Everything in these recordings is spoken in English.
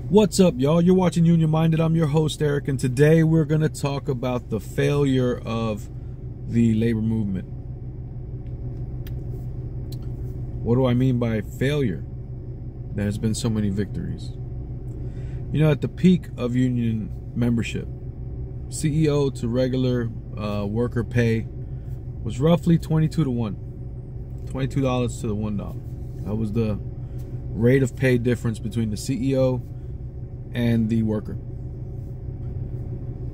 What's up, y'all? You're watching Union Minded. I'm your host, Eric, and today we're going to talk about the failure of the labor movement. What do I mean by failure? There's been so many victories. You know, at the peak of union membership, CEO to regular worker pay was roughly 22 to 1. $22 to the $1. That was the rate of pay difference between the CEO and the worker.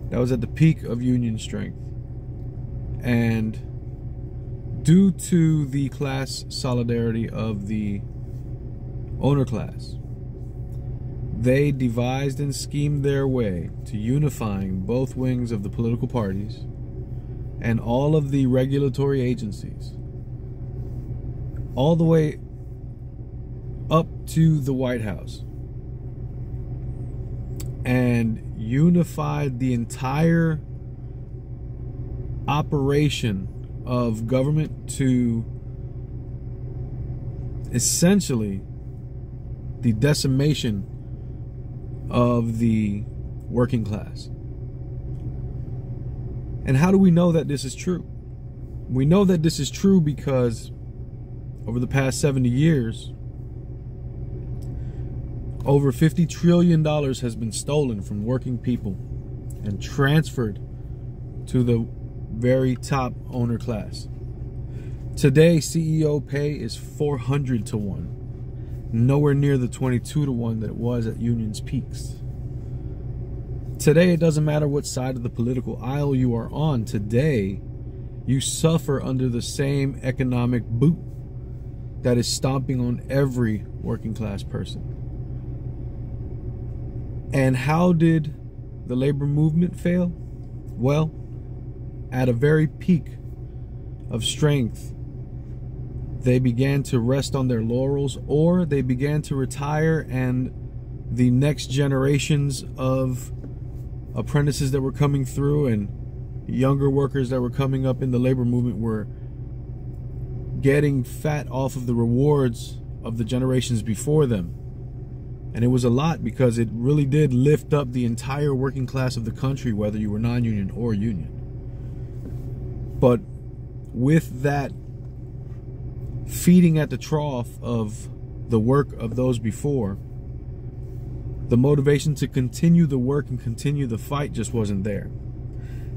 That was at the peak of union strength. And due to the class solidarity of the owner class, they devised and schemed their way to unifying both wings of the political parties and all of the regulatory agencies, all the way up to the White House, and unified the entire operation of government to essentially the decimation of the working class. And how do we know that this is true? We know that this is true because over the past 70 years, over $50 trillion has been stolen from working people and transferred to the very top owner class. Today, CEO pay is 400 to 1, nowhere near the 22 to 1 that it was at union's peaks. Today, it doesn't matter what side of the political aisle you are on. Today, you suffer under the same economic boot that is stomping on every working class person. And how did the labor movement fail? Well, at a very peak of strength, they began to rest on their laurels, or they began to retire, and the next generations of apprentices that were coming through and younger workers that were coming up in the labor movement were getting fat off of the rewards of the generations before them. And it was a lot, because it really did lift up the entire working class of the country, whether you were non-union or union. But with that feeding at the trough of the work of those before, the motivation to continue the work and continue the fight just wasn't there.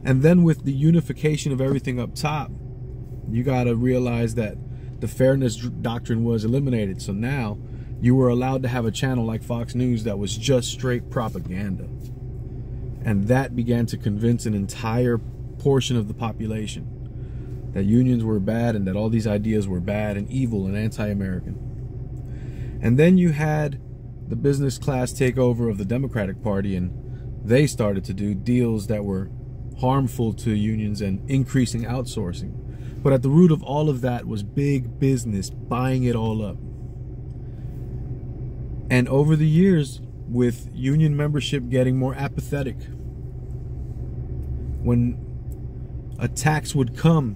And then with the unification of everything up top, you got to realize that the fairness doctrine was eliminated. So now you were allowed to have a channel like Fox News that was just straight propaganda. And that began to convince an entire portion of the population that unions were bad and that all these ideas were bad and evil and anti-American. And then you had the business class takeover of the Democratic Party, and they started to do deals that were harmful to unions and increasing outsourcing. But at the root of all of that was big business buying it all up. And over the years, with union membership getting more apathetic, when attacks would come,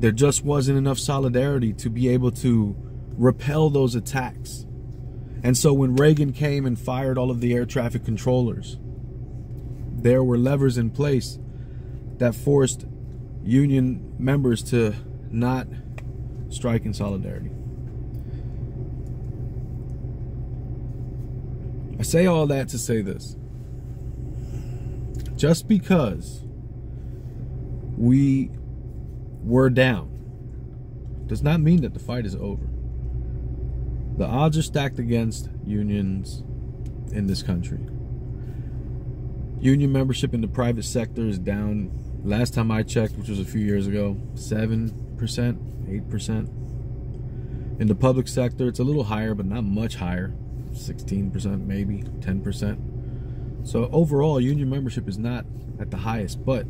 there just wasn't enough solidarity to be able to repel those attacks. And so when Reagan came and fired all of the air traffic controllers, there were levers in place that forced union members to not strike in solidarity. I say all that to say this. Just because we were down does not mean that the fight is over. The odds are stacked against unions in this country. Union membership in the private sector is down, last time I checked, which was a few years ago, 7%, 8%. In the public sector, it's a little higher, but not much higher. 16%, maybe 10%. So overall, union membership is not at the highest, but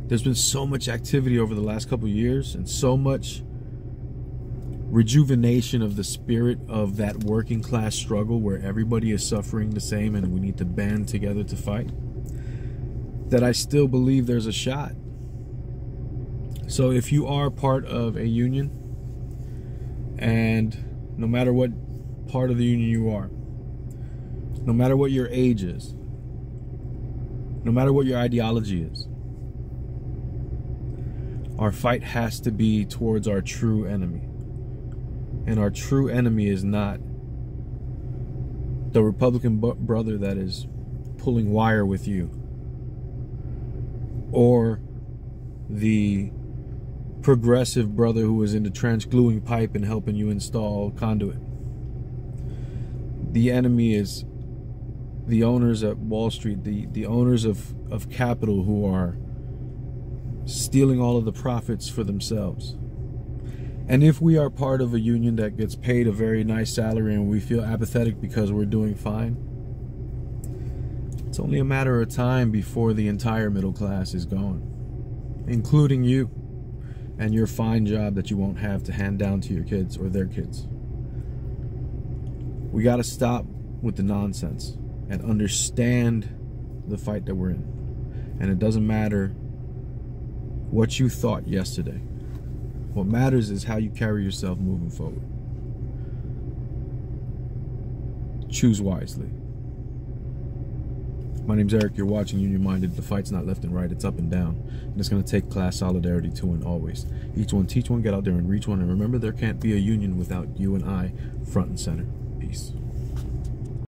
there's been so much activity over the last couple of years and so much rejuvenation of the spirit of that working class struggle where everybody is suffering the same and we need to band together to fight, that I still believe there's a shot. So if you are part of a union, and no matter what part of the union you are, no matter what your age is, no matter what your ideology is, our fight has to be towards our true enemy. And our true enemy is not the Republican brother that is pulling wire with you, or the progressive brother who is into trench gluing pipe and helping you install conduit. The enemy is the owners at Wall Street, the owners of capital who are stealing all of the profits for themselves. And if we are part of a union that gets paid a very nice salary and we feel apathetic because we're doing fine, it's only a matter of time before the entire middle class is gone, including you and your fine job that you won't have to hand down to your kids or their kids. We got to stop with the nonsense and understand the fight that we're in. And it doesn't matter what you thought yesterday. What matters is how you carry yourself moving forward. Choose wisely. My name's Eric. You're watching Union Minded. The fight's not left and right, it's up and down. And it's going to take class solidarity to win always. Each one teach one, get out there and reach one. And remember, there can't be a union without you and I front and center. Peace.